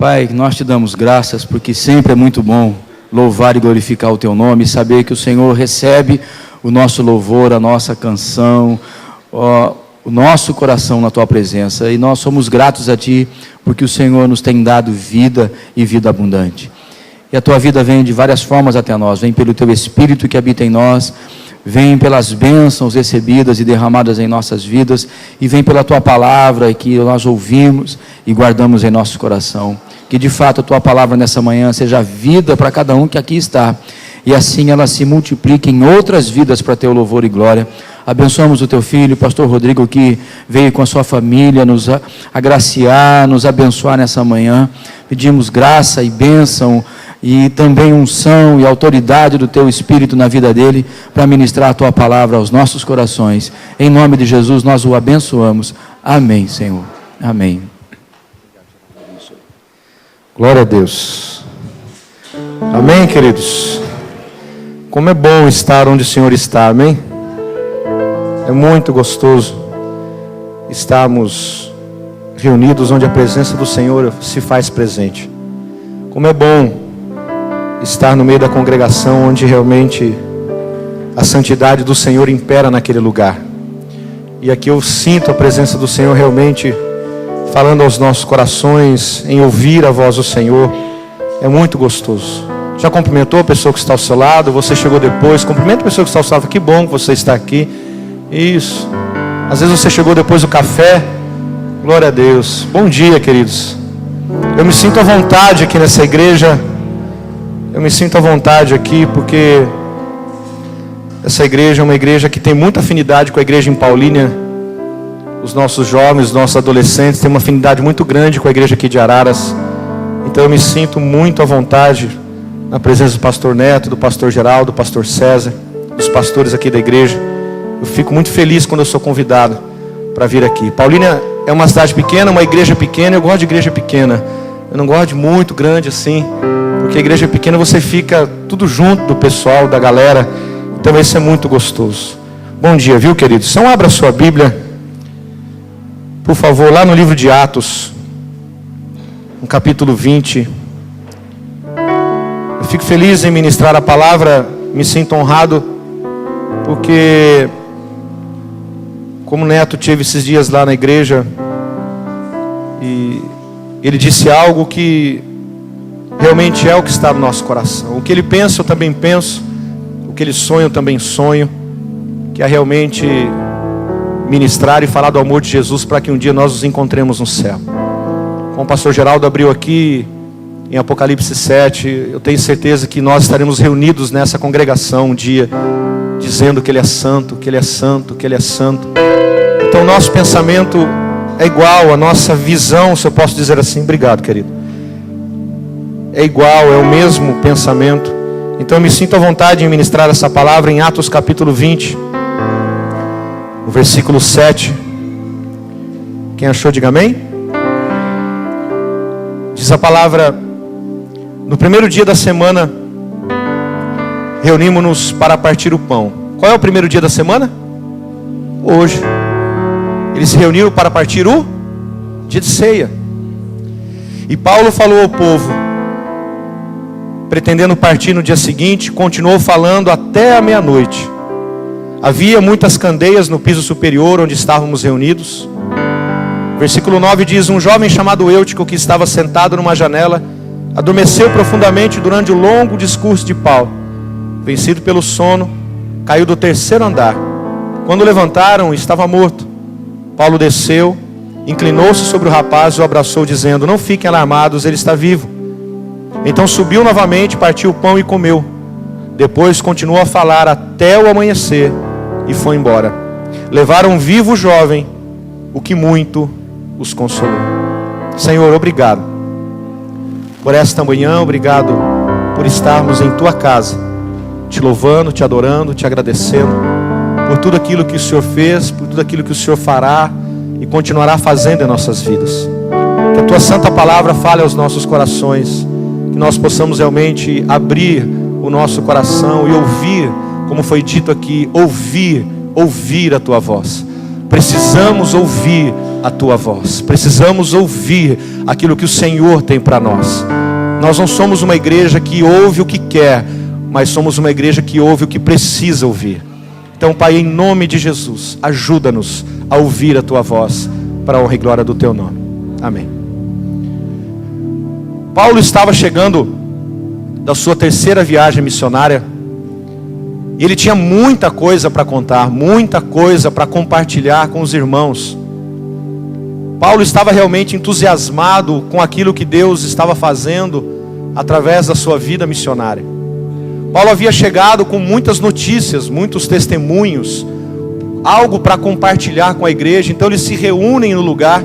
Pai, nós te damos graças porque sempre é muito bom louvar e glorificar o teu nome e saber que o Senhor recebe o nosso louvor, a nossa canção, o nosso coração na tua presença. E nós somos gratos a ti porque o Senhor nos tem dado vida e vida abundante. E a tua vida vem de várias formas até nós, vem pelo teu Espírito que habita em nós, vem pelas bênçãos recebidas e derramadas em nossas vidas, e vem pela tua palavra que nós ouvimos e guardamos em nosso coração. Que de fato a tua palavra nessa manhã seja vida para cada um que aqui está, e assim ela se multiplique em outras vidas para teu louvor e glória. Abençoamos o teu filho, pastor Rodrigo, que veio com a sua família nos agraciar, nos abençoar nessa manhã. Pedimos graça e bênção e também unção e autoridade do teu Espírito na vida dele, para ministrar a tua palavra aos nossos corações. Em nome de Jesus nós o abençoamos. Amém, Senhor. Amém. Glória a Deus. Amém, queridos? Como é bom estar onde o Senhor está, amém? É muito gostoso estarmos reunidos onde a presença do Senhor se faz presente. Como é bom estar no meio da congregação onde realmente a santidade do Senhor impera naquele lugar. E aqui eu sinto a presença do Senhor realmente falando aos nossos corações, em ouvir a voz do Senhor. É muito gostoso. Já cumprimentou a pessoa que está ao seu lado? Você chegou depois, cumprimenta a pessoa que está ao seu lado. Que bom que você está aqui. Isso. Às vezes você chegou depois do café. Glória a Deus. Bom dia, queridos. Eu me sinto à vontade aqui nessa igreja. Eu me sinto à vontade aqui porque essa igreja é uma igreja que tem muita afinidade com a igreja em Paulínia. Os nossos jovens, os nossos adolescentes têm uma afinidade muito grande com a igreja aqui de Araras. Então eu me sinto muito à vontade na presença do pastor Neto, do pastor Geraldo, do pastor César, dos pastores aqui da igreja. Eu fico muito feliz quando eu sou convidado para vir aqui. Paulínia é uma cidade pequena, uma igreja pequena. Eu gosto de igreja pequena. Eu não gosto de muito grande assim, porque a igreja pequena você fica tudo junto do pessoal, da galera. Então isso é muito gostoso. Bom dia, viu, queridos? Então abra a sua Bíblia, por favor, lá no livro de Atos, no capítulo 20. Eu fico feliz em ministrar a palavra, me sinto honrado, porque como o Neto teve esses dias lá na igreja, e ele disse algo que realmente é o que está no nosso coração. O que ele pensa eu também penso, o que ele sonha eu também sonho, que é realmente ministrar e falar do amor de Jesus para que um dia nós nos encontremos no céu. Como o pastor Geraldo abriu aqui em Apocalipse 7, eu tenho certeza que nós estaremos reunidos nessa congregação um dia, dizendo que Ele é santo, que Ele é santo, que Ele é santo. Então o nosso pensamento é igual, a nossa visão, se eu posso dizer assim, obrigado, querido, é igual, é o mesmo pensamento. Então eu me sinto à vontade em ministrar essa palavra em Atos capítulo 20, o versículo 7. Quem achou, diga amém. Diz a palavra: no primeiro dia da semana reunimos-nos para partir o pão. Qual é o primeiro dia da semana? Hoje. Eles se reuniram para partir o dia de ceia. E Paulo falou ao povo, pretendendo partir no dia seguinte, continuou falando até a meia-noite. Havia muitas candeias no piso superior onde estávamos reunidos. Versículo 9 diz: um jovem chamado Eutico, que estava sentado numa janela, adormeceu profundamente durante o longo discurso de Paulo. Vencido pelo sono, caiu do terceiro andar. Quando levantaram, estava morto. Paulo desceu, inclinou-se sobre o rapaz e o abraçou, dizendo: não fiquem alarmados, ele está vivo. Então subiu novamente, partiu o pão e comeu. Depois continuou a falar até o amanhecer e foi embora. Levaram vivo o jovem, o que muito os consolou. Senhor, obrigado por esta manhã, obrigado por estarmos em tua casa, te louvando, te adorando, te agradecendo por tudo aquilo que o Senhor fez, por tudo aquilo que o Senhor fará e continuará fazendo em nossas vidas. Que a tua santa palavra fale aos nossos corações, que nós possamos realmente abrir o nosso coração e ouvir, como foi dito aqui, ouvir a tua voz. Precisamos ouvir a tua voz. Precisamos ouvir aquilo que o Senhor tem para nós. Nós não somos uma igreja que ouve o que quer, mas somos uma igreja que ouve o que precisa ouvir. Então, Pai, em nome de Jesus, ajuda-nos a ouvir a tua voz, para a honra e glória do teu nome. Amém. Paulo estava chegando da sua terceira viagem missionária. E ele tinha muita coisa para contar, muita coisa para compartilhar com os irmãos. Paulo estava realmente entusiasmado com aquilo que Deus estava fazendo através da sua vida missionária. Paulo havia chegado com muitas notícias, muitos testemunhos, algo para compartilhar com a igreja. Então eles se reúnem no lugar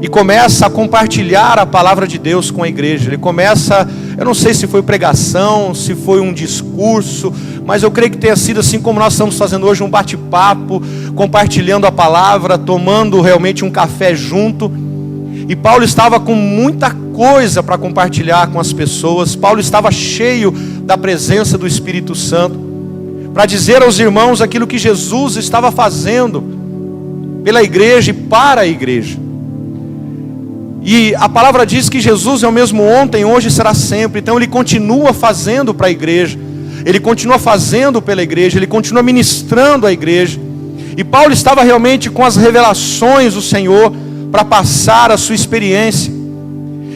e começa a compartilhar a palavra de Deus com a igreja. Ele começa, eu não sei se foi pregação, se foi um discurso, mas eu creio que tenha sido assim como nós estamos fazendo hoje, um bate-papo, compartilhando a palavra, tomando realmente um café junto. E Paulo estava com muita coisa para compartilhar com as pessoas. Paulo estava cheio da presença do Espírito Santo, para dizer aos irmãos aquilo que Jesus estava fazendo pela igreja e para a igreja. E a palavra diz que Jesus é o mesmo ontem, hoje e será sempre. Então ele continua fazendo para a igreja, ele continua fazendo pela igreja, ele continua ministrando a igreja. E Paulo estava realmente com as revelações do Senhor para passar a sua experiência.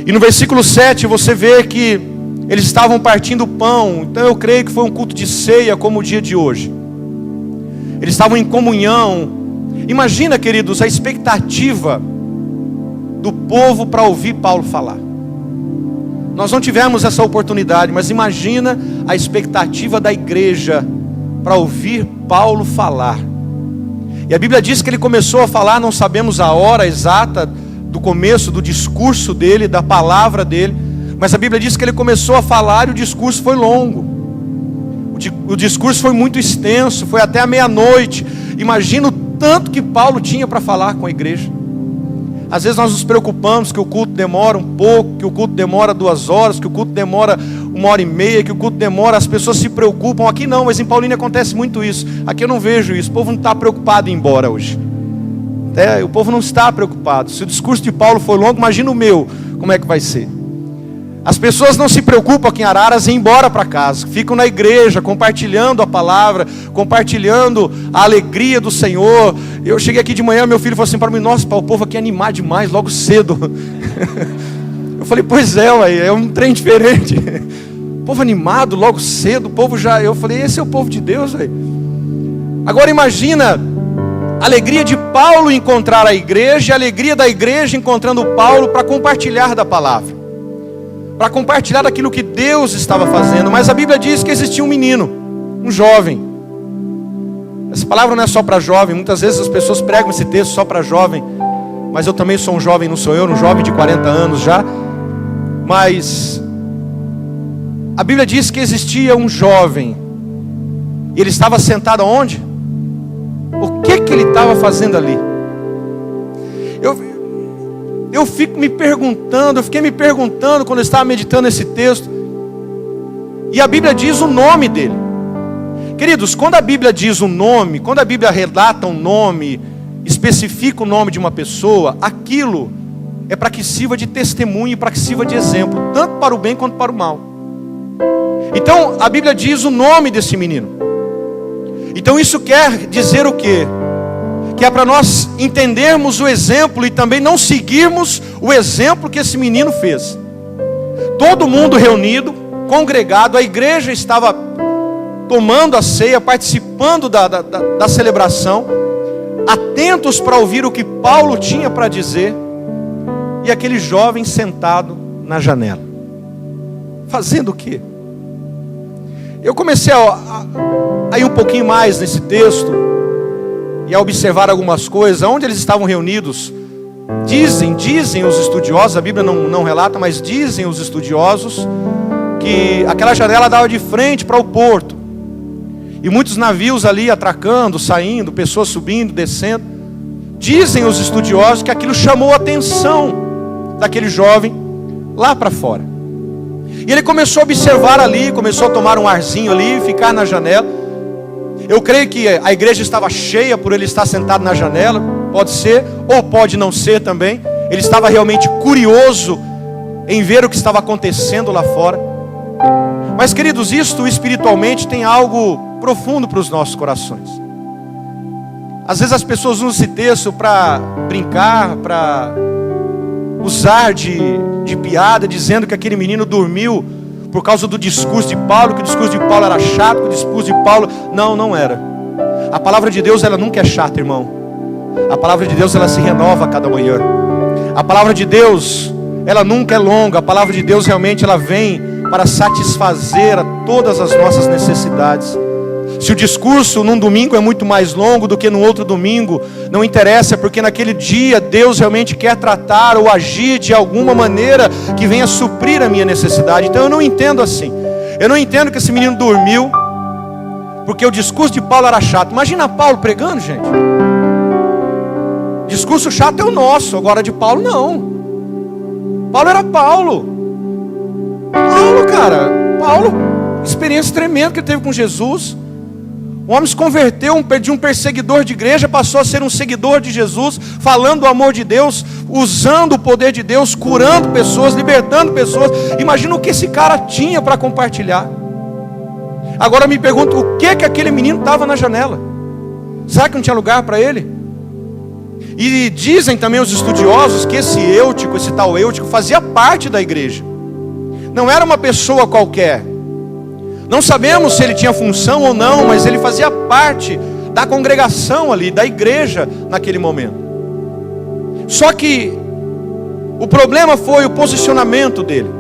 E no versículo 7 você vê que eles estavam partindo pão. Então eu creio que foi um culto de ceia como o dia de hoje. Eles estavam em comunhão. Imagina, queridos, a expectativa do povo para ouvir Paulo falar. Nós não tivemos essa oportunidade, mas imagina a expectativa da igreja para ouvir Paulo falar. E a Bíblia diz que ele começou a falar, não sabemos a hora exata do começo do discurso dele, da palavra dele, mas a Bíblia diz que ele começou a falar e o discurso foi longo. O discurso foi muito extenso, foi até a meia-noite. Imagina o tanto que Paulo tinha para falar com a igreja. Às vezes nós nos preocupamos que o culto demora um pouco, que o culto demora 2 horas, que o culto demora 1h30, que o culto demora, as pessoas se preocupam. Aqui não, mas em Paulínia acontece muito isso. Aqui eu não vejo isso, o povo não está preocupado em ir embora hoje. O povo não está preocupado. Se o discurso de Paulo foi longo, imagina o meu, como é que vai ser? As pessoas não se preocupam aqui em Araras em ir embora para casa, ficam na igreja, compartilhando a palavra, compartilhando a alegria do Senhor. Eu cheguei aqui de manhã, meu filho falou assim para mim: nossa, o povo aqui é animado demais, logo cedo. Eu falei: pois é, ué, é um trem diferente. O povo animado, logo cedo, o povo já... Eu falei: esse é o povo de Deus, velho. Agora imagina a alegria de Paulo encontrar a igreja, a alegria da igreja encontrando Paulo para compartilhar da palavra, para compartilhar daquilo que Deus estava fazendo. Mas a Bíblia diz que existia um menino, um jovem. Essa palavra não é só para jovem. Muitas vezes as pessoas pregam esse texto só para jovem, mas eu também sou um jovem, não sou eu, um jovem de 40 anos já. Mas a Bíblia diz que existia um jovem, e ele estava sentado aonde? O que ele estava fazendo ali? Eu fiquei me perguntando quando eu estava meditando esse texto. E a Bíblia diz o nome dele. Queridos, quando a Bíblia diz um nome, quando a Bíblia relata um nome, especifica o nome de uma pessoa, aquilo é para que sirva de testemunho e para que sirva de exemplo, tanto para o bem quanto para o mal. Então a Bíblia diz o nome desse menino. Então isso quer dizer o quê? Que é para nós entendermos o exemplo e também não seguirmos o exemplo que esse menino fez. Todo mundo reunido, congregado, a igreja estava tomando a ceia, participando da celebração, atentos para ouvir o que Paulo tinha para dizer, e aquele jovem sentado na janela, fazendo o quê? Eu comecei a ir um pouquinho mais nesse texto, e a observar algumas coisas. Onde eles estavam reunidos, dizem os estudiosos, a Bíblia não relata, mas dizem os estudiosos, que aquela janela dava de frente para o porto, e muitos navios ali atracando, saindo, pessoas subindo, descendo. Dizem os estudiosos que aquilo chamou a atenção daquele jovem lá para fora, e ele começou a observar ali, começou a tomar um arzinho ali, ficar na janela. Eu creio que a igreja estava cheia por ele estar sentado na janela, pode ser, ou pode não ser também. Ele estava realmente curioso em ver o que estava acontecendo lá fora. Mas, queridos, isto espiritualmente tem algo profundo para os nossos corações. Às vezes as pessoas usam esse texto para brincar, para usar de piada, dizendo que aquele menino dormiu por causa do discurso de Paulo, que o discurso de Paulo era chato, que o discurso de Paulo... Não era. A palavra de Deus, ela nunca é chata, irmão. A palavra de Deus, ela se renova a cada manhã. A palavra de Deus, ela nunca é longa. A palavra de Deus realmente ela vem para satisfazer a todas as nossas necessidades. Se o discurso num domingo é muito mais longo do que no outro domingo, não interessa, porque naquele dia Deus realmente quer tratar ou agir de alguma maneira que venha suprir a minha necessidade. Então eu não entendo assim. Eu não entendo que esse menino dormiu porque o discurso de Paulo era chato. Imagina Paulo pregando, gente. Discurso chato é o nosso, agora de Paulo não. Paulo era Paulo, cara. Paulo, experiência tremenda que ele teve com Jesus. O homem se converteu de um perseguidor de igreja, passou a ser um seguidor de Jesus, falando do amor de Deus, usando o poder de Deus, curando pessoas, libertando pessoas. Imagina o que esse cara tinha para compartilhar. Agora me pergunto, o que aquele menino estava na janela? Será que não tinha lugar para ele? E dizem também os estudiosos que esse Eutico, esse tal Eutico, fazia parte da igreja. Não era uma pessoa qualquer. Não sabemos se ele tinha função ou não, mas ele fazia parte da congregação ali, da igreja naquele momento. Só que o problema foi o posicionamento dele.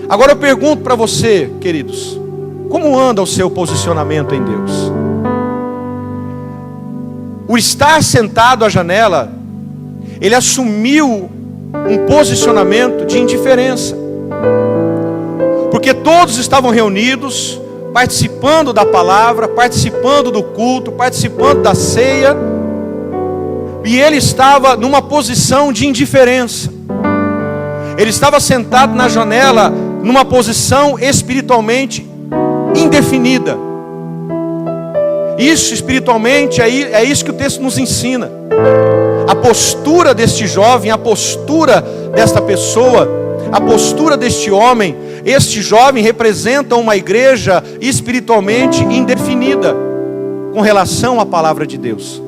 Agora eu pergunto para você, queridos, como anda o seu posicionamento em Deus? O estar sentado à janela, ele assumiu um posicionamento de indiferença. Porque todos estavam reunidos, participando da palavra, participando do culto, participando da ceia, e ele estava numa posição de indiferença. Ele estava sentado na janela, numa posição espiritualmente indefinida. Isso espiritualmente é isso que o texto nos ensina. A postura deste jovem, a postura desta pessoa, a postura deste homem. Este jovem representa uma igreja espiritualmente indefinida com relação à palavra de Deus.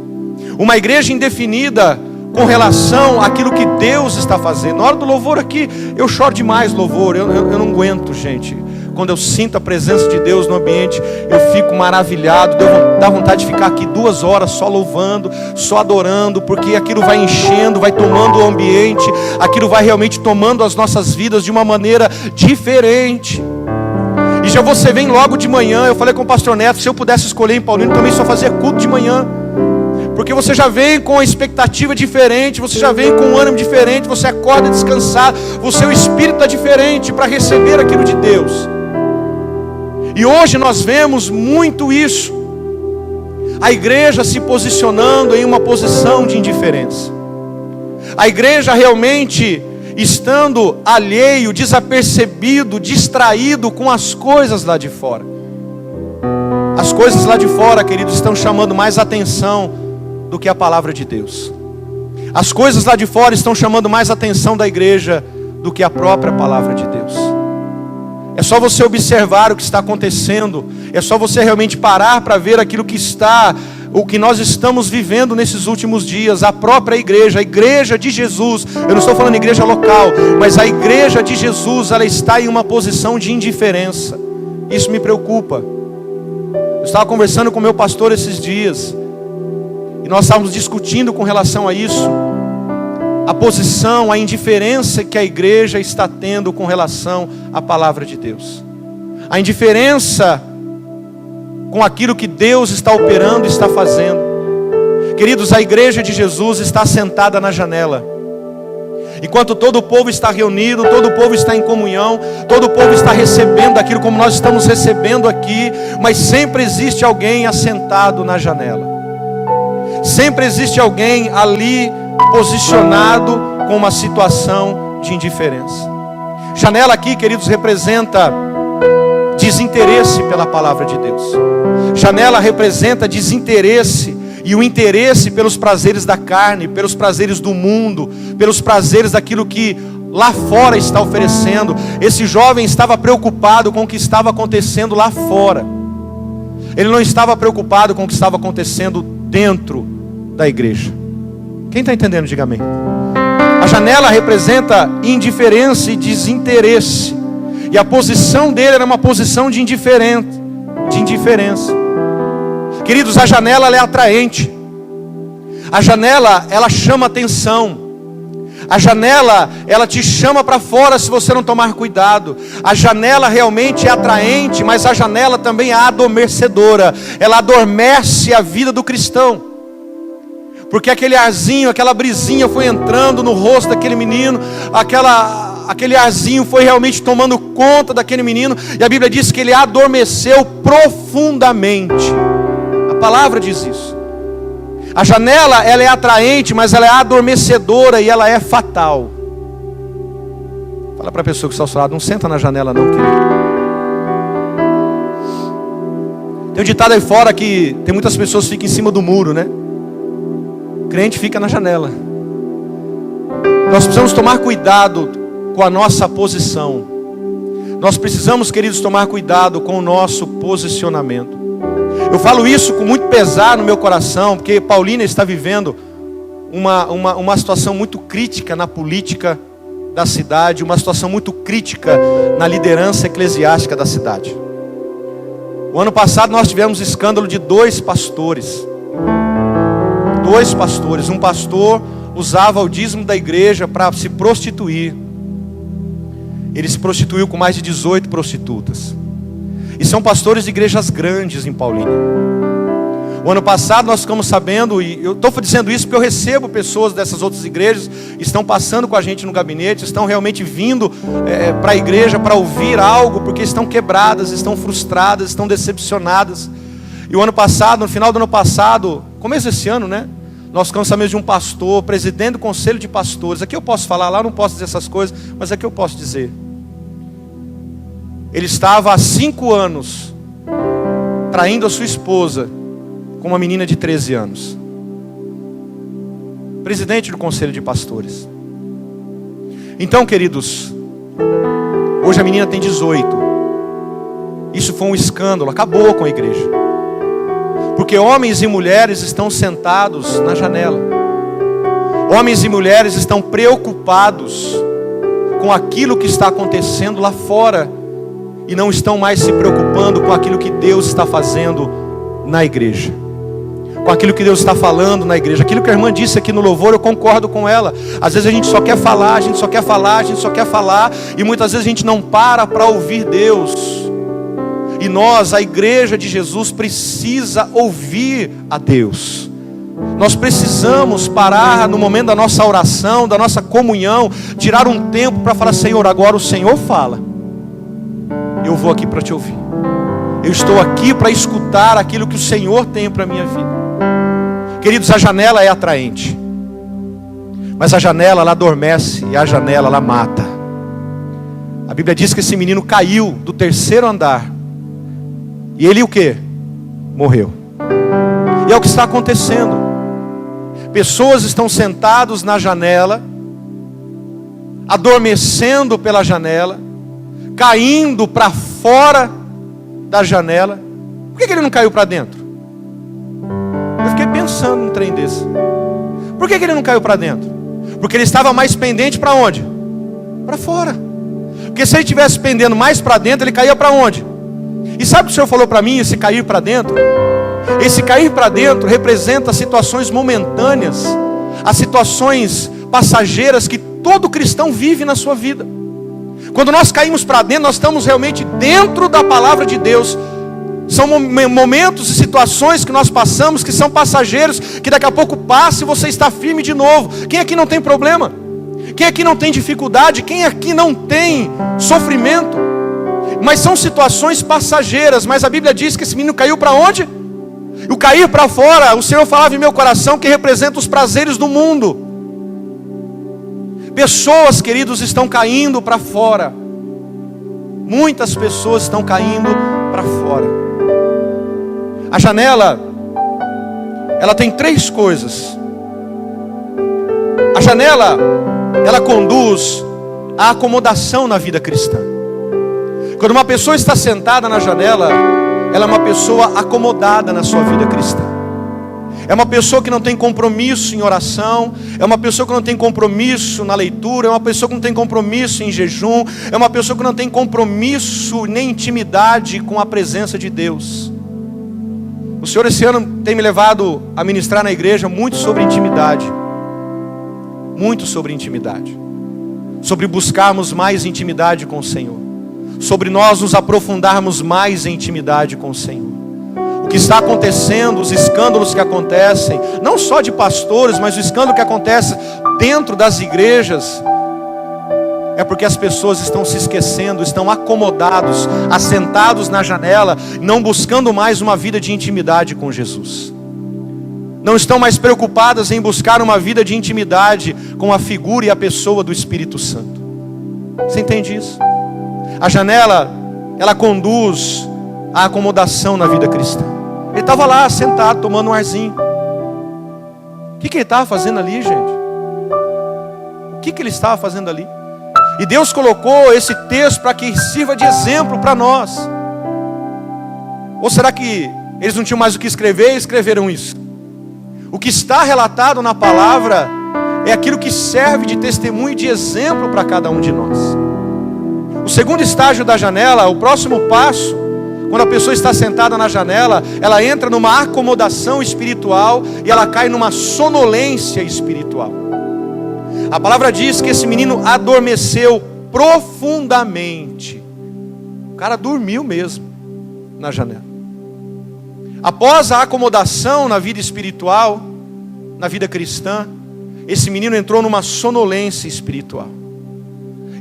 Uma igreja indefinida com relação àquilo que Deus está fazendo. Na hora do louvor aqui, eu choro demais louvor, eu não aguento, gente. Quando eu sinto a presença de Deus no ambiente, eu fico maravilhado, dá vontade de ficar aqui 2 horas só louvando, só adorando, porque aquilo vai enchendo, vai tomando o ambiente, aquilo vai realmente tomando as nossas vidas de uma maneira diferente. E já você vem logo de manhã, eu falei com o pastor Neto, se eu pudesse escolher em Paulino, também só fazia culto de manhã. Porque você já vem com a expectativa diferente, você já vem com um ânimo diferente, você acorda descansado, o seu espírito está diferente para receber aquilo de Deus. E hoje nós vemos muito isso. A igreja se posicionando em uma posição de indiferença. A igreja realmente estando alheio, desapercebido, distraído com as coisas lá de fora. As coisas lá de fora, queridos, estão chamando mais atenção do que a palavra de Deus. As coisas lá de fora estão chamando mais atenção da igreja do que a própria palavra de Deus. É só você observar o que está acontecendo. É só você realmente parar para ver aquilo que o que nós estamos vivendo nesses últimos dias. A própria igreja, a igreja de Jesus. Eu não estou falando igreja local, mas a igreja de Jesus, ela está em uma posição de indiferença. Isso me preocupa. Eu estava conversando com o meu pastor esses dias, e nós estávamos discutindo com relação a isso. A posição, a indiferença que a igreja está tendo com relação à palavra de Deus. A indiferença com aquilo que Deus está operando e está fazendo. Queridos, a igreja de Jesus está sentada na janela. Enquanto todo o povo está reunido, todo o povo está em comunhão, todo o povo está recebendo aquilo como nós estamos recebendo aqui, mas sempre existe alguém assentado na janela. Sempre existe alguém ali posicionado com uma situação de indiferença. Janela aqui, queridos, representa desinteresse pela palavra de Deus. Janela representa desinteresse E o interesse pelos prazeres da carne, pelos prazeres do mundo, pelos prazeres daquilo que lá fora está oferecendo. Esse jovem estava preocupado com o que estava acontecendo lá fora. Ele não estava preocupado com o que estava acontecendo dentro da igreja. Quem está entendendo, diga amém. A janela representa indiferença e desinteresse. E a posição dele era uma posição de indiferença. Queridos, a janela ela é atraente. A janela, ela chama atenção. A janela, ela te chama para fora se você não tomar cuidado. A janela realmente é atraente, mas a janela também é adormecedora. Ela adormece a vida do cristão. Porque aquele arzinho, aquela brisinha foi entrando no rosto daquele menino, aquele arzinho foi realmente tomando conta daquele menino, e a Bíblia diz que ele adormeceu profundamente. A palavra diz isso. A janela, ela é atraente, mas ela é adormecedora e ela é fatal. Fala para a pessoa que está ao seu lado, não senta na janela não, querido. Tem um ditado aí fora que tem muitas pessoas que ficam em cima do muro, né? O crente fica na janela. Nós precisamos tomar cuidado com a nossa posição. Nós precisamos, queridos, tomar cuidado com o nosso posicionamento. Eu falo isso com muito pesar no meu coração, porque Paulínia está vivendo uma situação muito crítica na política da cidade, uma situação muito crítica na liderança eclesiástica da cidade. O ano passado nós tivemos escândalo de dois pastores. Um pastor usava o dízimo da igreja para se prostituir. Ele se prostituiu com mais de 18 prostitutas. E são pastores de igrejas grandes em Paulínia. O ano passado nós ficamos sabendo, e eu estou dizendo isso porque eu recebo pessoas dessas outras igrejas, estão passando com a gente no gabinete, estão realmente vindo para a igreja para ouvir algo, porque estão quebradas, estão frustradas, estão decepcionadas. E o ano passado, no final do ano passado, começo desse ano, né? Nós ficamos sabendo de um pastor, presidente do conselho de pastores. Aqui eu posso falar, lá eu não posso dizer essas coisas, mas aqui eu posso dizer. Ele estava há 5 anos traindo a sua esposa com uma menina de 13 anos. Presidente do conselho de pastores. Então, queridos, hoje a menina tem 18. Isso foi um escândalo, acabou com a igreja. Porque homens e mulheres estão sentados na janela. Homens e mulheres estão preocupados com aquilo que está acontecendo lá fora. E não estão mais se preocupando com aquilo que Deus está fazendo na igreja. Com aquilo que Deus está falando na igreja. Aquilo que a irmã disse aqui no louvor, eu concordo com ela. Às vezes a gente só quer falar, e muitas vezes a gente não para ouvir Deus. E nós, a igreja de Jesus, precisa ouvir a Deus. Nós precisamos parar no momento da nossa oração, da nossa comunhão, tirar um tempo para falar: Senhor, agora o Senhor fala. Eu vou aqui para te ouvir. Eu estou aqui para escutar aquilo que o Senhor tem para a minha vida. Queridos, a janela é atraente. Mas a janela, ela adormece. E a janela, ela mata. A Bíblia diz que esse menino caiu do 3º andar. E ele o quê? Morreu. E é o que está acontecendo. Pessoas estão sentados na janela, adormecendo pela janela, caindo para fora da janela. Por que ele não caiu para dentro? Eu fiquei pensando num trem desse. Por que ele não caiu para dentro? Porque ele estava mais pendente para onde? Para fora. Porque se ele estivesse pendendo mais para dentro, ele caía para onde? E sabe o que o Senhor falou para mim, esse cair para dentro? Esse cair para dentro representa situações momentâneas, as situações passageiras que todo cristão vive na sua vida. Quando nós caímos para dentro, nós estamos realmente dentro da palavra de Deus. São momentos e situações que nós passamos que são passageiros, que daqui a pouco passa e você está firme de novo. Quem aqui não tem problema? Quem aqui não tem dificuldade? Quem aqui não tem sofrimento? Mas são situações passageiras. Mas a Bíblia diz que esse menino caiu para onde? O cair para fora, o Senhor falava em meu coração que representa os prazeres do mundo. Pessoas, queridos, estão caindo para fora. Muitas pessoas estão caindo para fora. A janela, ela tem 3 coisas. A janela, ela conduz à acomodação na vida cristã. Quando uma pessoa está sentada na janela, ela é uma pessoa acomodada na sua vida cristã. É uma pessoa que não tem compromisso em oração, é uma pessoa que não tem compromisso na leitura, é uma pessoa que não tem compromisso em jejum, é uma pessoa que não tem compromisso nem intimidade com a presença de Deus. O Senhor esse ano tem me levado a ministrar na igreja muito sobre intimidade. Muito sobre intimidade. Sobre buscarmos mais intimidade com o Senhor. Sobre nós nos aprofundarmos mais em intimidade com o Senhor. O que está acontecendo, os escândalos que acontecem, não só de pastores, mas o escândalo que acontece dentro das igrejas, é porque as pessoas estão se esquecendo, estão acomodados, assentados na janela, não buscando mais uma vida de intimidade com Jesus. Não estão mais preocupadas em buscar uma vida de intimidade com a figura e a pessoa do Espírito Santo. Você entende isso? A janela, ela conduz à acomodação na vida cristã. Ele estava lá sentado, tomando um arzinho. O que ele estava fazendo ali, gente? O que ele estava fazendo ali? E Deus colocou esse texto para que sirva de exemplo para nós. Ou será que eles não tinham mais o que escrever e escreveram isso? O que está relatado na palavra é aquilo que serve de testemunho e de exemplo para cada um de nós. O segundo estágio da janela, o próximo passo, quando a pessoa está sentada na janela, ela entra numa acomodação espiritual e ela cai numa sonolência espiritual. A palavra diz que esse menino adormeceu profundamente. O cara dormiu mesmo na janela. Após a acomodação na vida espiritual, na vida cristã, esse menino entrou numa sonolência espiritual.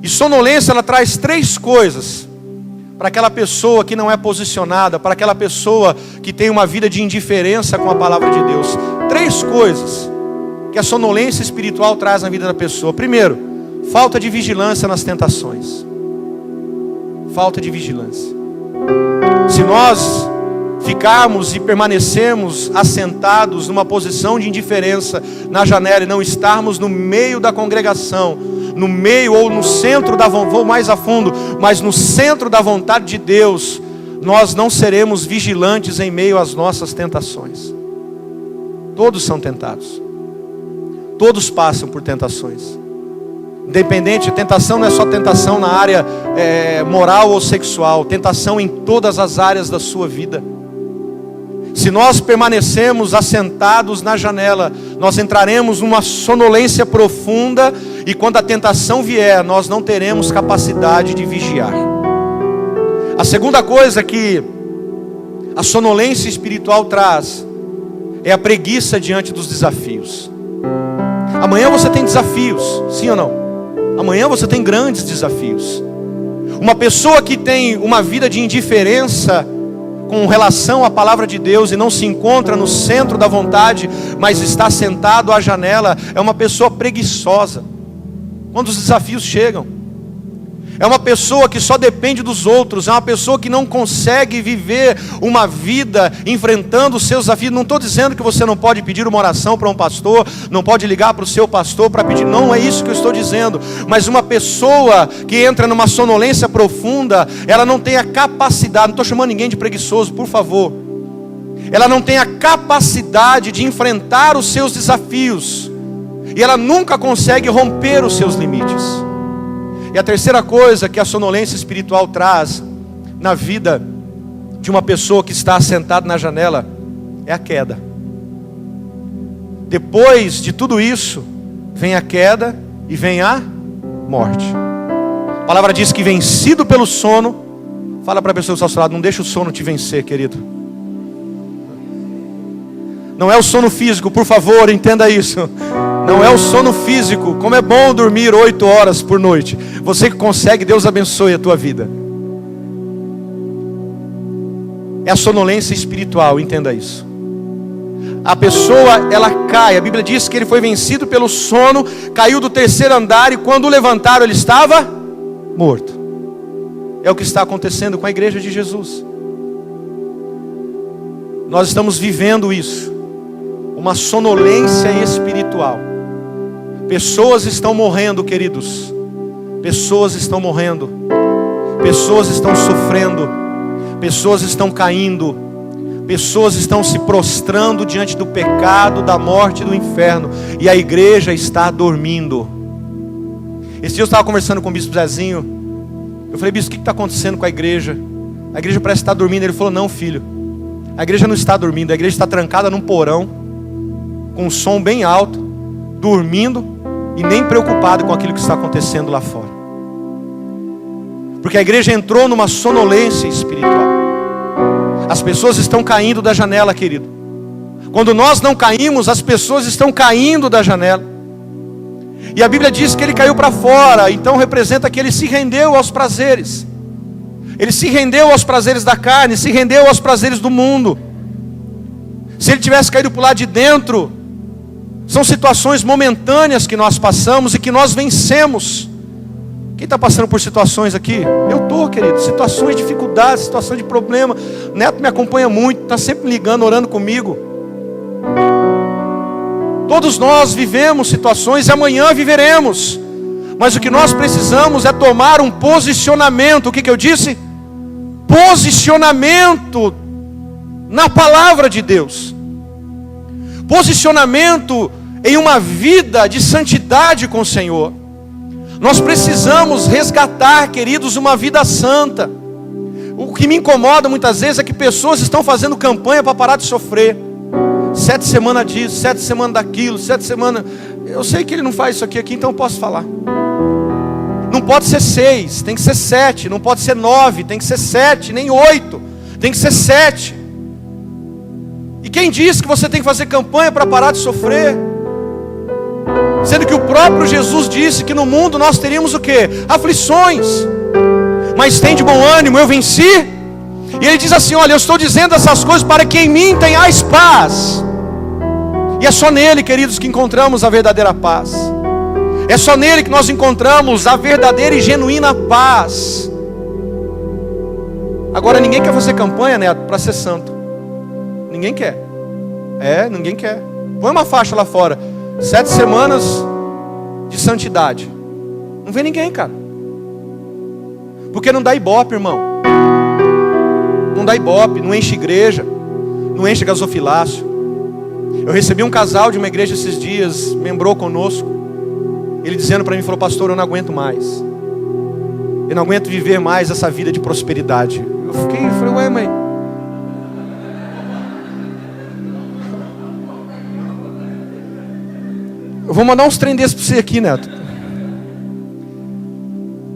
E sonolência, ela traz 3 coisas para aquela pessoa que não é posicionada, para aquela pessoa que tem uma vida de indiferença com a palavra de Deus. 3 coisas que a sonolência espiritual traz na vida da pessoa. Primeiro, falta de vigilância nas tentações. Falta de vigilância. Se nós ficarmos e permanecermos assentados numa posição de indiferença na janela e não estarmos no meio da congregação, no meio ou no centro da vontade, vou mais a fundo, mas no centro da vontade de Deus, nós não seremos vigilantes em meio às nossas tentações. Todos são tentados. Todos passam por tentações. Independente, tentação não é só tentação na área moral ou sexual, tentação em todas as áreas da sua vida. Se nós permanecermos assentados na janela, nós entraremos numa sonolência profunda, e quando a tentação vier, nós não teremos capacidade de vigiar. A segunda coisa que a sonolência espiritual traz é a preguiça diante dos desafios. Amanhã você tem desafios, sim ou não? Amanhã você tem grandes desafios. Uma pessoa que tem uma vida de indiferença com relação à palavra de Deus e não se encontra no centro da vontade, mas está sentado à janela, é uma pessoa preguiçosa quando os desafios chegam. É uma pessoa que só depende dos outros, é uma pessoa que não consegue viver uma vida enfrentando os seus desafios. Não estou dizendo que você não pode pedir uma oração para um pastor, não pode ligar para o seu pastor para pedir, não é isso que eu estou dizendo. Mas uma pessoa que entra numa sonolência profunda, ela não tem a capacidade, não estou chamando ninguém de preguiçoso, por favor. Ela não tem a capacidade de enfrentar os seus desafios, e ela nunca consegue romper os seus limites. E a terceira coisa que a sonolência espiritual traz na vida de uma pessoa que está sentada na janela é a queda. Depois de tudo isso, vem a queda e vem a morte. A palavra diz que vencido pelo sono, fala para a pessoa que está ao seu lado, não deixa o sono te vencer, querido. Não é o sono físico, por favor, entenda isso. Não é o sono físico. Como é bom dormir 8 horas por noite. Você que consegue, Deus abençoe a tua vida. É a sonolência espiritual, entenda isso. A pessoa, ela cai. A Bíblia diz que ele foi vencido pelo sono, caiu do 3º andar e quando o levantaram ele estava morto. É o que está acontecendo com a igreja de Jesus. Nós estamos vivendo isso. uma sonolência espiritual. Pessoas estão morrendo, queridos. Pessoas estão morrendo. Pessoas estão sofrendo. Pessoas estão caindo. Pessoas estão se prostrando diante do pecado, da morte e do inferno. E a igreja está dormindo. Esse dia eu estava conversando com o bispo Zezinho. Eu falei: bispo, o que está acontecendo com a igreja? A igreja parece estar dormindo. Ele falou: não, filho, a igreja não está dormindo. A igreja está trancada num porão, com um som bem alto, dormindo e nem preocupado com aquilo que está acontecendo lá fora. Porque a igreja entrou numa sonolência espiritual. As pessoas estão caindo da janela, querido. Quando nós não caímos, as pessoas estão caindo da janela. E a Bíblia diz que ele caiu para fora. Então representa que ele se rendeu aos prazeres. Ele se rendeu aos prazeres da carne, se rendeu aos prazeres do mundo. Se ele tivesse caído para o lado de dentro, são situações momentâneas que nós passamos e que nós vencemos. Quem está passando por situações aqui? Eu estou, querido. Situações de dificuldade, situações de problema. Neto me acompanha muito, está sempre me ligando, orando comigo. Todos nós vivemos situações e amanhã viveremos. Mas o que nós precisamos é tomar um posicionamento. O que eu disse? Posicionamento na palavra de Deus. Posicionamento em uma vida de santidade com o Senhor. Nós precisamos resgatar, queridos, uma vida santa. O que me incomoda muitas vezes é que pessoas estão fazendo campanha para parar de sofrer. 7 semanas disso, 7 semanas daquilo, 7 semanas... Eu sei que ele não faz isso aqui, então eu posso falar. Não pode ser 6, tem que ser 7. Não pode ser 9, tem que ser 7, nem 8. Tem que ser 7. E quem disse que você tem que fazer campanha para parar de sofrer? Sendo que o próprio Jesus disse que no mundo nós teríamos o quê? Aflições. Mas tem de bom ânimo, eu venci. E ele diz assim: olha, eu estou dizendo essas coisas para que em mim tenhais paz. E é só nele, queridos, que encontramos a verdadeira paz. É só nele que nós encontramos a verdadeira e genuína paz. Agora ninguém quer fazer campanha, né, para ser santo. Ninguém quer. Ninguém quer. Põe uma faixa lá fora: 7 semanas de santidade. Não vê ninguém, cara. Porque não dá ibope, irmão. Não dá ibope, não enche igreja, não enche gasofilácio. Eu recebi um casal de uma igreja esses dias, membrou conosco. Ele dizendo para mim, falou: pastor, eu não aguento mais. Eu não aguento viver mais essa vida de prosperidade. Eu falei, ué, mãe. Eu vou mandar uns trem desses para você aqui, Neto.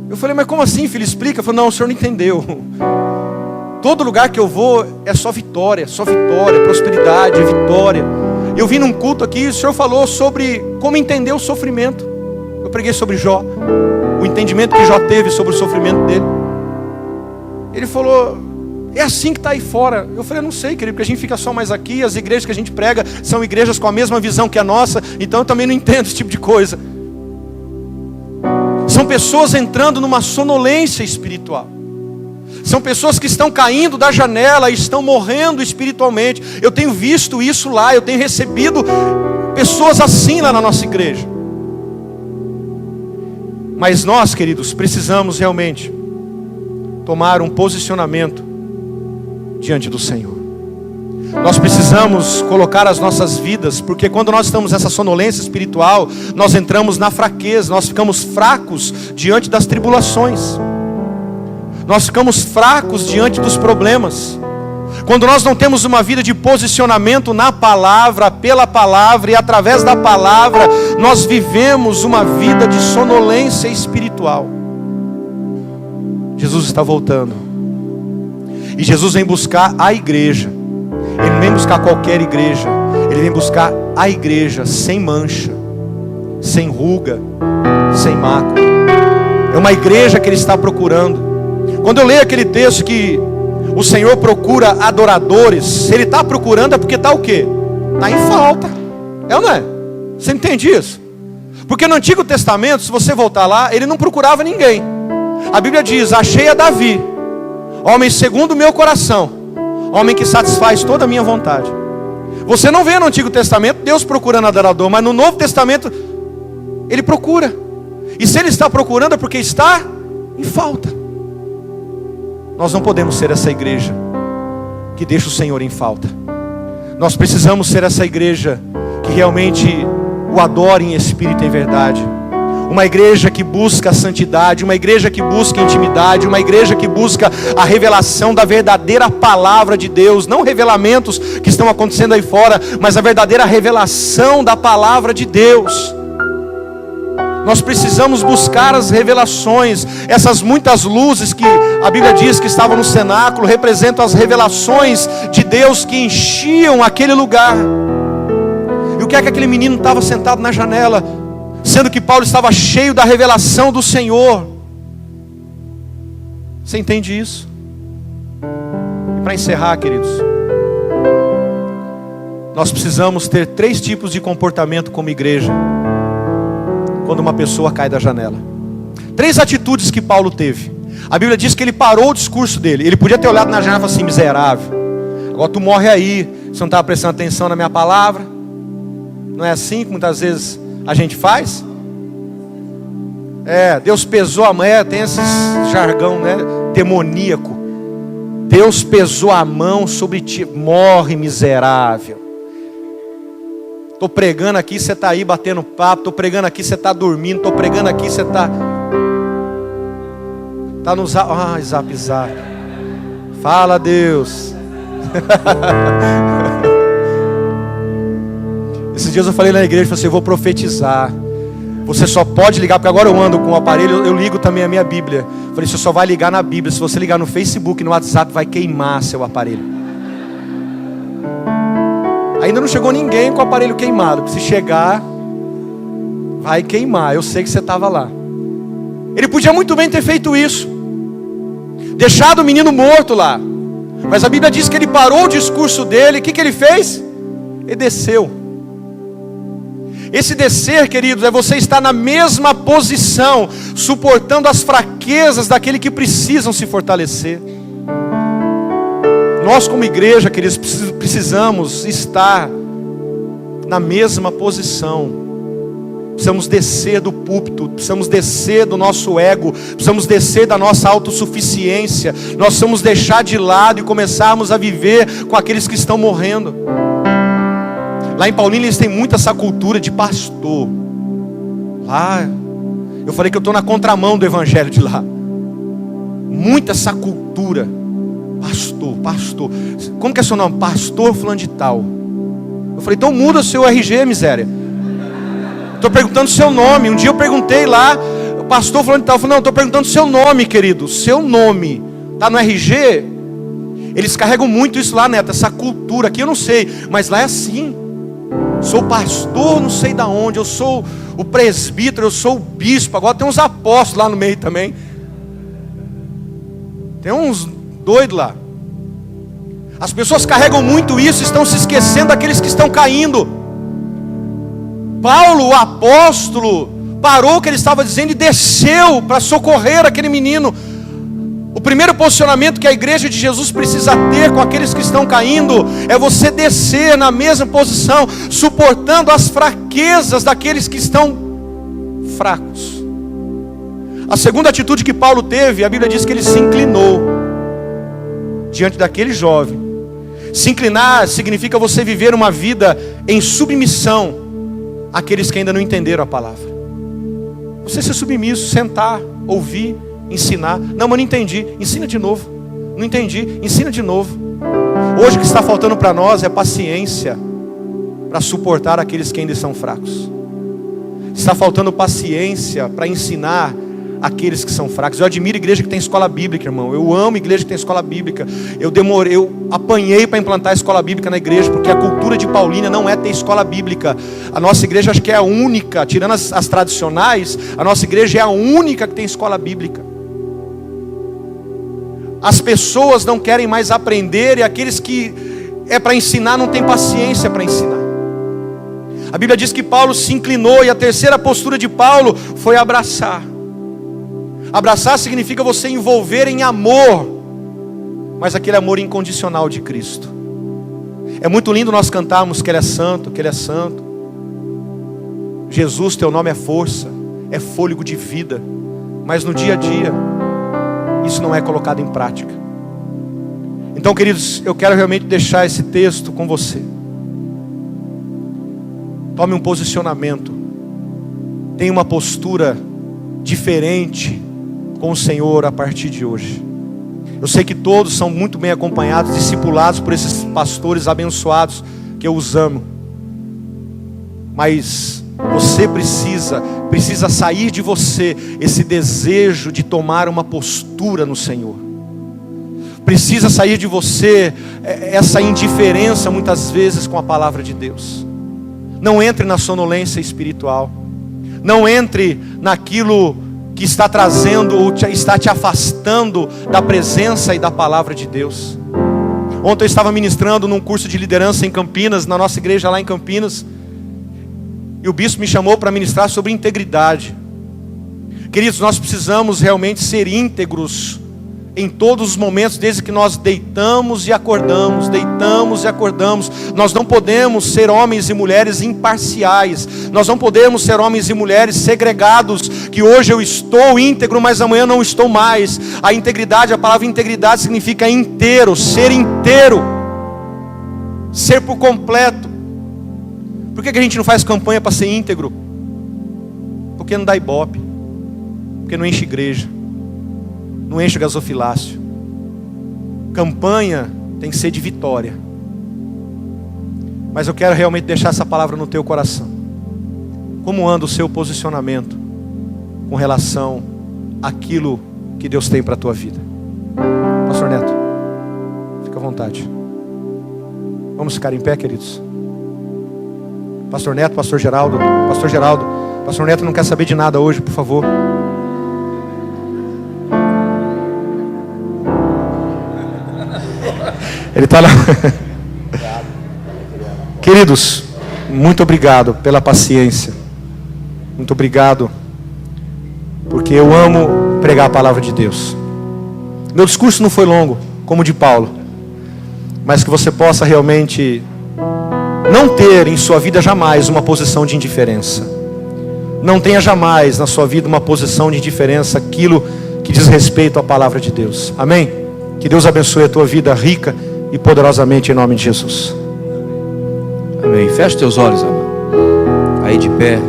Eu falei, mas como assim, filho? Explica. Eu falei, não, o senhor não entendeu. Todo lugar que eu vou é só vitória, prosperidade, vitória. Eu vim num culto aqui e o senhor falou sobre como entender o sofrimento. Eu preguei sobre Jó, o entendimento que Jó teve sobre o sofrimento dele. Ele falou, é assim que está aí fora. Eu falei, eu não sei, querido, porque a gente fica só mais aqui. As igrejas que a gente prega são igrejas com a mesma visão que a nossa. Então eu também não entendo esse tipo de coisa. São pessoas entrando numa sonolência espiritual. São pessoas que estão caindo da janela e estão morrendo espiritualmente. Eu tenho visto isso lá, eu tenho recebido pessoas assim lá na nossa igreja. Mas nós, queridos, precisamos realmente tomar um posicionamento diante do Senhor. Nós precisamos colocar as nossas vidas, porque quando nós estamos nessa sonolência espiritual, nós entramos na fraqueza, nós ficamos fracos diante das tribulações. Nós ficamos fracos diante dos problemas. Quando nós não temos uma vida de posicionamento na palavra, pela palavra e através da palavra, nós vivemos uma vida de sonolência espiritual. Jesus está voltando. E Jesus vem buscar a igreja. Ele não vem buscar qualquer igreja. Ele vem buscar a igreja sem mancha, sem ruga, sem mácula. É uma igreja que Ele está procurando. Quando eu leio aquele texto que o Senhor procura adoradores, Ele está procurando é porque está o quê? Está em falta. É ou não é? Você entende isso? Porque no Antigo Testamento, se você voltar lá, Ele não procurava ninguém. A Bíblia diz, achei a Davi, homem segundo o meu coração, homem que satisfaz toda a minha vontade. Você não vê no Antigo Testamento Deus procurando adorador, mas no Novo Testamento Ele procura. E se Ele está procurando é porque está em falta. Nós não podemos ser essa igreja que deixa o Senhor em falta. Nós precisamos ser essa igreja que realmente o adora em espírito e em verdade. Uma igreja que busca a santidade, uma igreja que busca a intimidade, uma igreja que busca a revelação da verdadeira palavra de Deus. Não revelamentos que estão acontecendo aí fora, mas a verdadeira revelação da palavra de Deus. Nós precisamos buscar as revelações. Essas muitas luzes que a Bíblia diz que estavam no cenáculo representam as revelações de Deus que enchiam aquele lugar. E o que é que aquele menino estava sentado na janela, sendo que Paulo estava cheio da revelação do Senhor? Você entende isso? E para encerrar, queridos, nós precisamos ter 3 tipos de comportamento como igreja quando uma pessoa cai da janela. 3 atitudes que Paulo teve. A Bíblia diz que ele parou o discurso dele. Ele podia ter olhado na janela e falado assim: miserável, agora tu morre aí, você não estava prestando atenção na minha palavra. Não é assim que muitas vezes a gente faz? Deus pesou a mão, tem esse jargão, né, demoníaco. Deus pesou a mão sobre ti, morre miserável. Estou pregando aqui, você está aí batendo papo. Estou pregando aqui, você está dormindo. Estou pregando aqui, você está no zap. Zap. Fala, Deus. Esses dias eu falei na igreja, falei assim: eu vou profetizar. Você só pode ligar, porque agora eu ando com o aparelho, eu ligo também a minha Bíblia. Falei: você só vai ligar na Bíblia. Se você ligar no Facebook, no WhatsApp, vai queimar seu aparelho. Ainda não chegou ninguém com o aparelho queimado. Se chegar, vai queimar. Eu sei que você estava lá. Ele podia muito bem ter feito isso, deixado o menino morto lá. Mas a Bíblia diz que ele parou o discurso dele. O que ele fez? Ele desceu. Esse descer, queridos, é você estar na mesma posição, suportando as fraquezas daquele que precisam se fortalecer. Nós como igreja, queridos, precisamos estar na mesma posição. Precisamos descer do púlpito, precisamos descer do nosso ego, precisamos descer da nossa autossuficiência. Nós precisamos deixar de lado e começarmos a viver com aqueles que estão morrendo. Lá em Paulínia eles têm muito essa cultura de pastor. Lá, eu falei que eu estou na contramão do evangelho de lá. Muita essa cultura. Pastor. Como que é seu nome? Pastor fulano de tal. Eu falei: então muda o seu RG, miséria. Estou perguntando o seu nome. Um dia eu perguntei lá, pastor fulano de tal. Eu falei: não, estou perguntando o seu nome, querido. Seu nome está no RG? Eles carregam muito isso lá, Neto, essa cultura aqui, eu não sei, mas lá é assim. Sou pastor não sei da onde, eu sou o presbítero, eu sou o bispo. Agora tem uns apóstolos lá no meio também. Tem uns doidos lá. As pessoas carregam muito isso, estão se esquecendo daqueles que estão caindo. Paulo, o apóstolo, parou o que ele estava dizendo e desceu para socorrer aquele menino. O primeiro posicionamento que a igreja de Jesus precisa ter com aqueles que estão caindo é você descer na mesma posição, suportando as fraquezas daqueles que estão fracos. A segunda atitude que Paulo teve, a Bíblia diz que ele se inclinou diante daquele jovem. Se inclinar significa você viver uma vida em submissão àqueles que ainda não entenderam a palavra. Você ser submisso, sentar, ouvir, ensinar. Não, mas não entendi. Ensina de novo. Não entendi. Ensina de novo. Hoje o que está faltando para nós é paciência para suportar aqueles que ainda são fracos. Está faltando paciência para ensinar aqueles que são fracos. Eu admiro igreja que tem escola bíblica, irmão. Eu amo igreja que tem escola bíblica. Eu apanhei para implantar a escola bíblica na igreja, porque a cultura de Paulínia não é ter escola bíblica. A nossa igreja acho que é a única, tirando as tradicionais, a nossa igreja é a única que tem escola bíblica. As pessoas não querem mais aprender, e aqueles que é para ensinar não tem paciência para ensinar. A Bíblia diz que Paulo se inclinou, e a terceira postura de Paulo foi abraçar. Abraçar significa você envolver em amor, mas aquele amor incondicional de Cristo. É muito lindo nós cantarmos que Ele é santo, que Ele é santo. Jesus, teu nome é força, é fôlego de vida. Mas no dia a dia, isso não é colocado em prática. Então, queridos, eu quero realmente deixar esse texto com você. Tome um posicionamento. Tenha uma postura diferente com o Senhor a partir de hoje. Eu sei que todos são muito bem acompanhados, discipulados por esses pastores abençoados que eu os amo. Mas você precisa sair de você esse desejo de tomar uma postura no Senhor. Precisa sair de você essa indiferença muitas vezes com a palavra de Deus. Não entre na sonolência espiritual. Não entre naquilo que está trazendo ou está te afastando da presença e da palavra de Deus. Ontem eu estava ministrando num curso de liderança em Campinas, na nossa igreja lá em Campinas. E o bispo me chamou para ministrar sobre integridade. Queridos, nós precisamos realmente ser íntegros em todos os momentos, desde que nós deitamos e acordamos. Nós não podemos ser homens e mulheres imparciais. Nós não podemos ser homens e mulheres segregados, que hoje eu estou íntegro, mas amanhã não estou mais. A integridade, a palavra integridade significa inteiro, ser por completo. Por que a gente não faz campanha para ser íntegro? Porque não dá ibope, porque não enche igreja, não enche gasofilácio. Campanha tem que ser de vitória. Mas eu quero realmente deixar essa palavra no teu coração. Como anda o seu posicionamento com relação àquilo que Deus tem para a tua vida? Pastor Neto, fica à vontade. Vamos ficar em pé, queridos. Pastor Neto, Pastor Geraldo. Pastor Neto não quer saber de nada hoje, por favor. Ele está lá. Queridos, muito obrigado pela paciência. Muito obrigado, porque eu amo pregar a palavra de Deus. Meu discurso não foi longo, como o de Paulo, mas que você possa realmente não ter em sua vida jamais uma posição de indiferença. Não tenha jamais na sua vida uma posição de indiferença aquilo que diz respeito à palavra de Deus. Amém? Que Deus abençoe a tua vida rica e poderosamente em nome de Jesus. Amém. Feche teus olhos, amado. Aí de pé.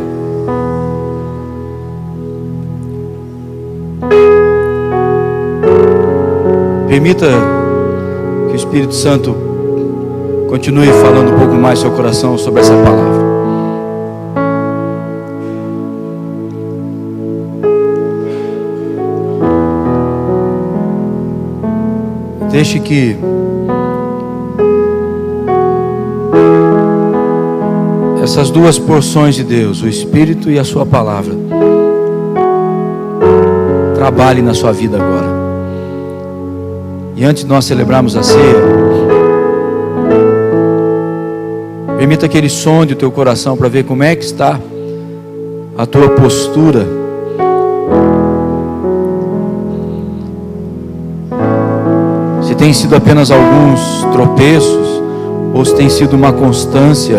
Permita que o Espírito Santo continue falando um pouco mais no seu coração sobre essa palavra. Deixe que essas duas porções de Deus, o Espírito e a sua palavra, trabalhem na sua vida agora. E antes de nós celebrarmos a ceia, permita que Ele sonde o teu coração para ver como é que está a tua postura. Se tem sido apenas alguns tropeços, ou se tem sido uma constância,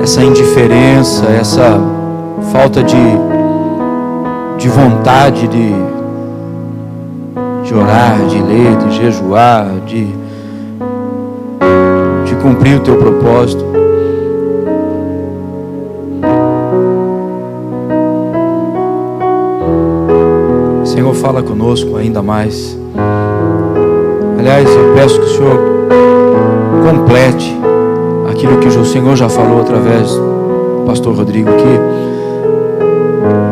essa indiferença, essa falta de vontade de orar, de ler, de jejuar, de cumprir o teu propósito. Senhor, fala conosco ainda mais. Aliás, eu peço que o Senhor complete aquilo que o Senhor já falou através do pastor Rodrigo aqui.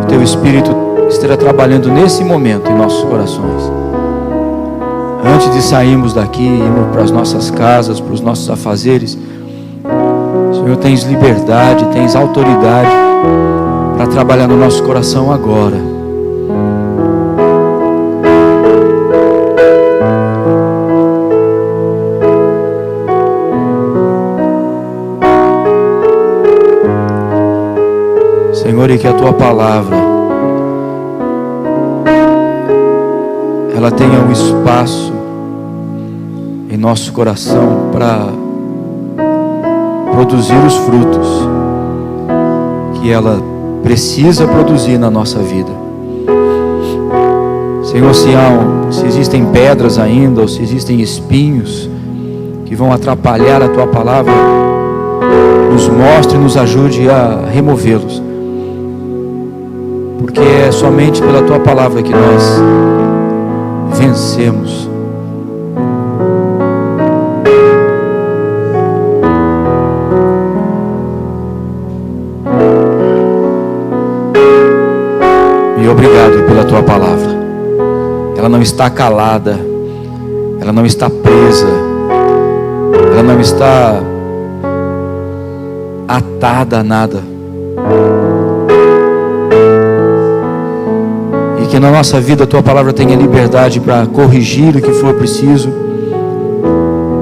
O teu Espírito esteja trabalhando nesse momento em nossos corações. Antes de sairmos daqui, irmos para as nossas casas, para os nossos afazeres, Senhor, tens liberdade, tens autoridade para trabalhar no nosso coração agora. Senhor, e que a tua palavra ela tenha um espaço em nosso coração para produzir os frutos que ela precisa produzir na nossa vida. Senhor, se existem pedras ainda, ou se existem espinhos que vão atrapalhar a Tua palavra, nos mostre e nos ajude a removê-los, porque é somente pela Tua palavra que nós vencemos. E obrigado pela Tua palavra. Ela não está calada, ela não está presa, ela não está atada a nada. E que na nossa vida a Tua palavra tenha liberdade para corrigir o que for preciso,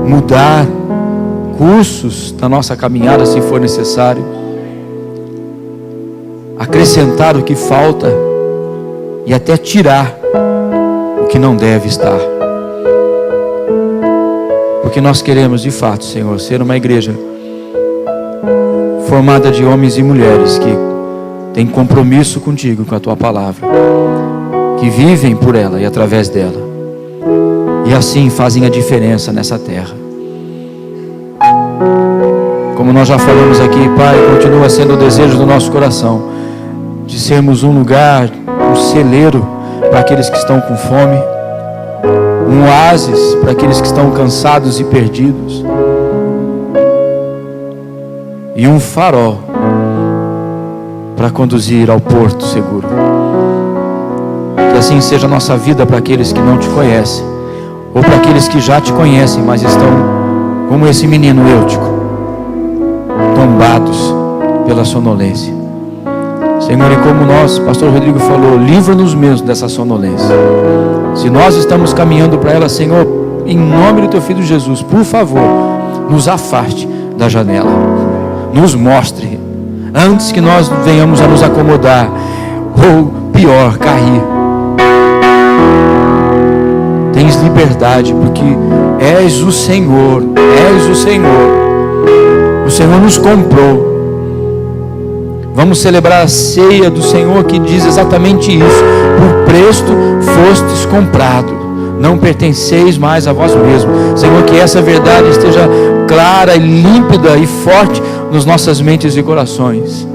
mudar cursos da nossa caminhada se for necessário, acrescentar o que falta e até tirar o que não deve estar. Porque nós queremos de fato, Senhor, ser uma igreja formada de homens e mulheres que têm compromisso contigo, com a Tua palavra, que vivem por ela e através dela, e assim fazem a diferença nessa terra. Como nós já falamos aqui, Pai, continua sendo o desejo do nosso coração de sermos um lugar, um celeiro para aqueles que estão com fome, um oásis para aqueles que estão cansados e perdidos, e um farol para conduzir ao porto seguro. Que assim seja a nossa vida para aqueles que não Te conhecem, ou para aqueles que já Te conhecem, mas estão como esse menino Eutico, tombados pela sonolência. Senhor, e como nós, pastor Rodrigo falou, livra-nos mesmo dessa sonolência. Se nós estamos caminhando para ela, Senhor, em nome do Teu Filho Jesus, por favor, nos afaste da janela, nos mostre, antes que nós venhamos a nos acomodar, ou pior, cair. Tens liberdade, porque és o Senhor, és o Senhor. O Senhor nos comprou. Vamos celebrar a ceia do Senhor, que diz exatamente isso: por preço fostes comprado, não pertenceis mais a vós mesmos. Senhor, que essa verdade esteja clara e límpida e forte nas nossas mentes e corações,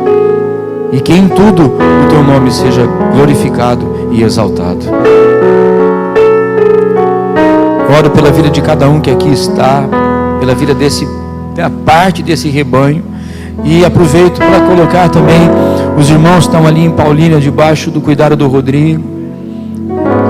e que em tudo o Teu nome seja glorificado e exaltado. Oro pela vida de cada um que aqui está, pela vida da parte desse rebanho. E aproveito para colocar também os irmãos que estão ali em Paulínia, debaixo do cuidado do Rodrigo,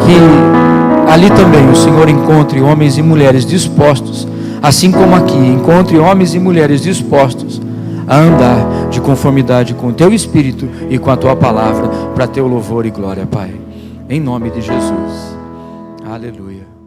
que ali também o Senhor encontre homens e mulheres dispostos, assim como aqui, encontre homens e mulheres dispostos a andar de conformidade com o Teu Espírito e com a Tua palavra, para Teu louvor e glória, Pai. Em nome de Jesus. Aleluia.